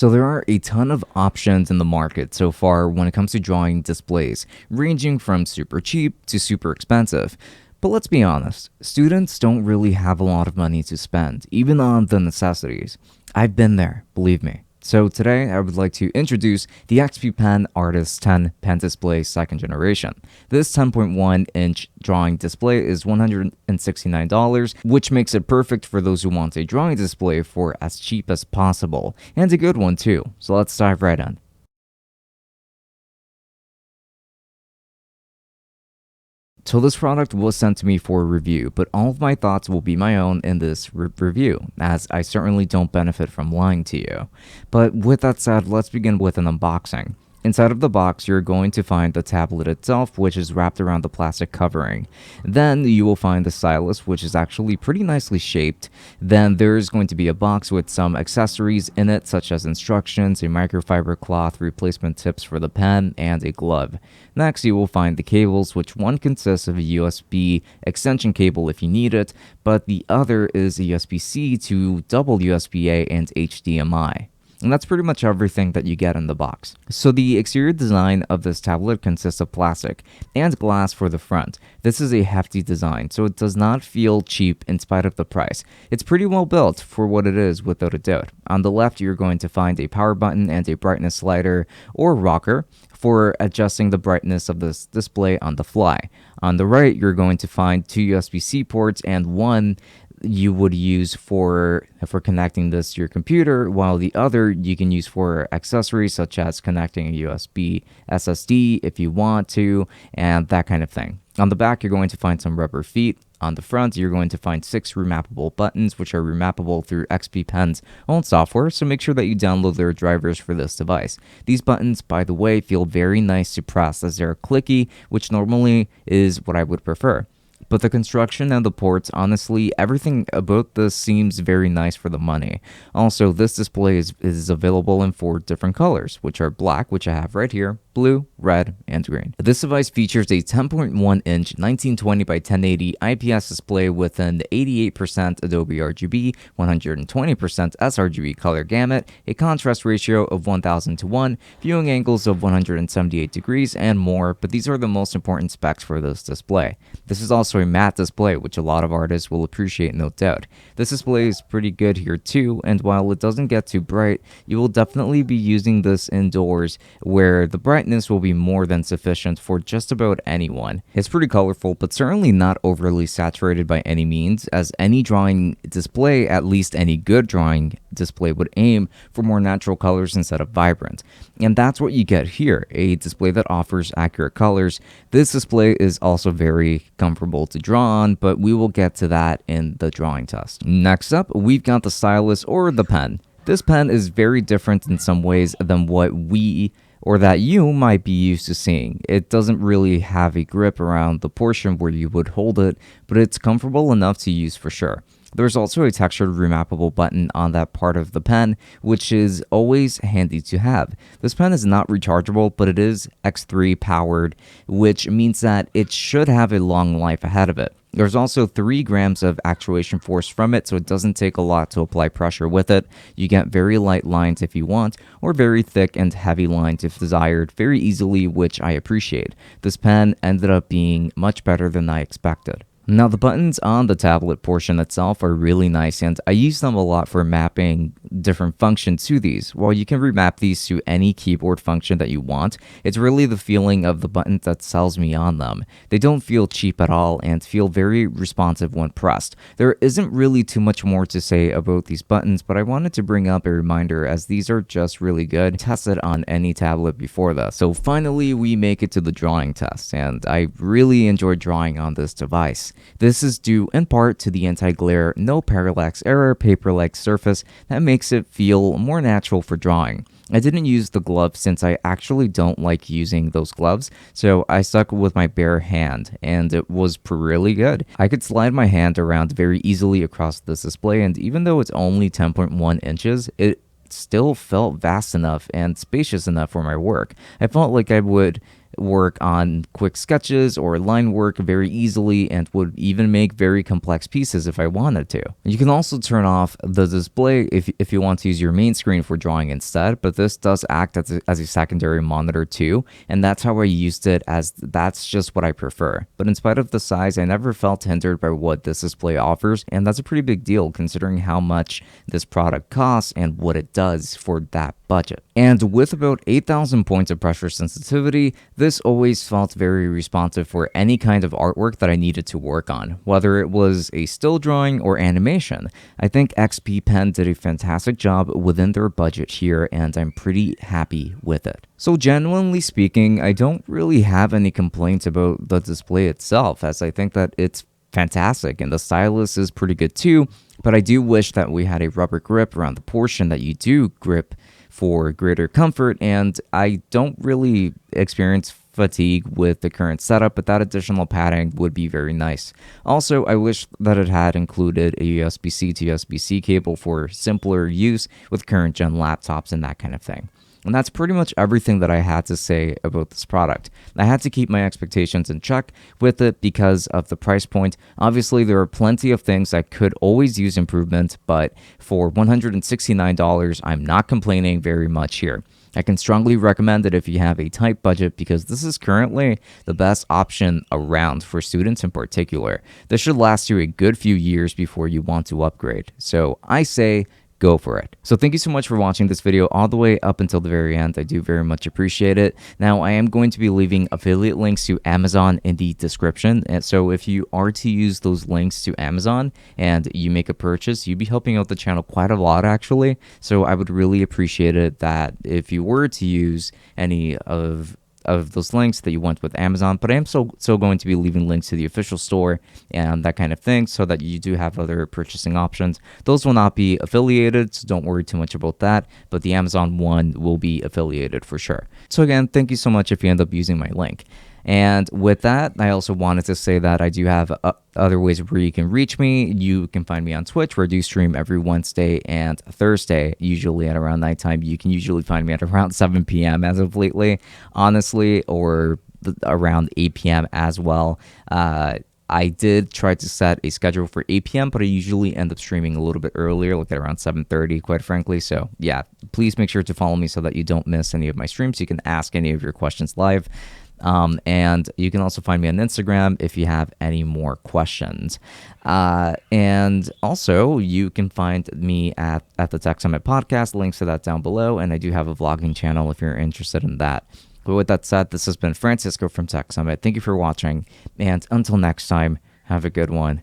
So there are a ton of options in the market so far when it comes to drawing displays, ranging from super cheap to super expensive. But let's be honest, students don't really have a lot of money to spend, even on the necessities. I've been there, believe me. So today I would like to introduce the XP Pen Artist 10 Pen Display second generation. This 10.1-inch drawing display is $169, which makes it perfect for those who want a drawing display for as cheap as possible, and a good one too. So let's dive right in. So this product was sent to me for review, but all of my thoughts will be my own in this review, as I certainly don't benefit from lying to you. But with that said, let's begin with an unboxing. Inside of the box, you're going to find the tablet itself, which is wrapped around the plastic covering. Then you will find the stylus, which is actually pretty nicely shaped. Then there's going to be a box with some accessories in it, such as instructions, a microfiber cloth, replacement tips for the pen, and a glove. Next, you will find the cables, which one consists of a USB extension cable if you need it, but the other is a USB-C to double USB-A and HDMI. And that's pretty much everything that you get in the box. So the exterior design of this tablet consists of plastic and glass for the front. This is a hefty design, so it does not feel cheap in spite of the price. It's pretty well built for what it is, without a doubt. On the left, you're going to find a power button and a brightness slider or rocker for adjusting the brightness of this display on the fly. On the right, you're going to find two USB-C ports and one you would use for connecting this to your computer, while the other you can use for accessories such as connecting a USB SSD if you want to, and that kind of thing. On the back, you're going to find some rubber feet. On the front, you're going to find 6 remappable buttons, which are remappable through XP Pen's own software, so make sure that you download their drivers for this device. These buttons, by the way, feel very nice to press as they're clicky, which normally is what I would prefer. But the construction and the ports, honestly, everything about this seems very nice for the money. Also, this display is available in 4 different colors, which are black, which I have right here, blue, red, and green. This device features a 10.1-inch 1920 by 1080 IPS display with an 88% Adobe RGB, 120% sRGB color gamut, a contrast ratio of 1000:1, viewing angles of 178 degrees, and more, but these are the most important specs for this display. This is also a matte display, which a lot of artists will appreciate, no doubt. This display is pretty good here too, and while it doesn't get too bright, you will definitely be using this indoors where the brightness will be more than sufficient for just about anyone. It's pretty colorful, but certainly not overly saturated by any means, as any drawing display, at least any good drawing display, would aim for more natural colors instead of vibrant. And that's what you get here, a display that offers accurate colors. This display is also very comfortable to draw on, but we will get to that in the drawing test. Next up, we've got the stylus or the pen. This pen is very different in some ways than what we or that you might be used to seeing. It doesn't really have a grip around the portion where you would hold it, but it's comfortable enough to use for sure. There's also a textured remappable button on that part of the pen, which is always handy to have. This pen is not rechargeable, but it is X3 powered, which means that it should have a long life ahead of it. There's also 3 grams of actuation force from it, so it doesn't take a lot to apply pressure with it. You get very light lines if you want, or very thick and heavy lines if desired, very easily, which I appreciate. This pen ended up being much better than I expected. Now, the buttons on the tablet portion itself are really nice, and I use them a lot for mapping different functions to these. While you can remap these to any keyboard function that you want, it's really the feeling of the buttons that sells me on them. They don't feel cheap at all and feel very responsive when pressed. There isn't really too much more to say about these buttons, but I wanted to bring up a reminder as these are just really good, tested on any tablet before this. So finally, we make it to the drawing test, and I really enjoyed drawing on this device. This is due in part to the anti-glare, no parallax error, paper-like surface that makes it feel more natural for drawing. I didn't use the glove since I actually don't like using those gloves, so I stuck with my bare hand, and it was really good. I could slide my hand around very easily across this display, and even though it's only 10.1 inches, it still felt vast enough and spacious enough for my work. I felt like I would work on quick sketches or line work very easily and would even make very complex pieces if I wanted to. You can also turn off the display if you want to use your main screen for drawing instead, but this does act as a secondary monitor too, and that's how I used it, as that's just what I prefer. But in spite of the size, I never felt hindered by what this display offers, and that's a pretty big deal considering how much this product costs and what it does for that budget. And with about 8,000 points of pressure sensitivity, this always felt very responsive for any kind of artwork that I needed to work on, whether it was a still drawing or animation. I think XP Pen did a fantastic job within their budget here, and I'm pretty happy with it. So genuinely speaking, I don't really have any complaints about the display itself, as I think that it's fantastic and the stylus is pretty good too, but I do wish that we had a rubber grip around the portion that you do grip for greater comfort, and I don't really experience fatigue with the current setup, but that additional padding would be very nice. Also, I wish that it had included a USB-C to USB-C cable for simpler use with current gen laptops and that kind of thing. And that's pretty much everything that I had to say about this product. I had to keep my expectations in check with it because of the price point. Obviously, there are plenty of things that could always use improvement, but for $169, I'm not complaining very much here. I can strongly recommend it if you have a tight budget, because this is currently the best option around for students in particular. This should last you a good few years before you want to upgrade. So I say, go for it. So thank you so much for watching this video all the way up until the very end. I do very much appreciate it. Now, I am going to be leaving affiliate links to Amazon in the description. And so if you are to use those links to Amazon and you make a purchase, you'd be helping out the channel quite a lot, actually. So I would really appreciate it that if you were to use any of those links that you went with Amazon, but I am still going to be leaving links to the official store and that kind of thing, so that you do have other purchasing options. Those will not be affiliated, so don't worry too much about that, but the Amazon one will be affiliated for sure. So again, thank you so much if you end up using my link. And with that, I also wanted to say that I do have other ways where you can reach me. You can find me on Twitch, where I do stream every Wednesday and Thursday, usually at around nighttime. You can usually find me at around 7 p.m. as of lately, honestly, or around 8 p.m. as well. I did try to set a schedule for 8 p.m., but I usually end up streaming a little bit earlier, like at around 7:30, quite frankly. So yeah, please make sure to follow me so that you don't miss any of my streams. You can ask any of your questions live. And you can also find me on Instagram if you have any more questions. And also, you can find me at the Tech Summit podcast, links to that down below. And I do have a vlogging channel if you're interested in that. But with that said, this has been Francisco from Tech Summit. Thank you for watching. And until next time, have a good one.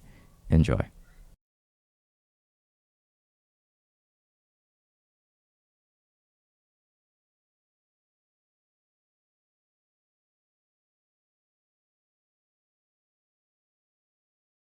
Enjoy.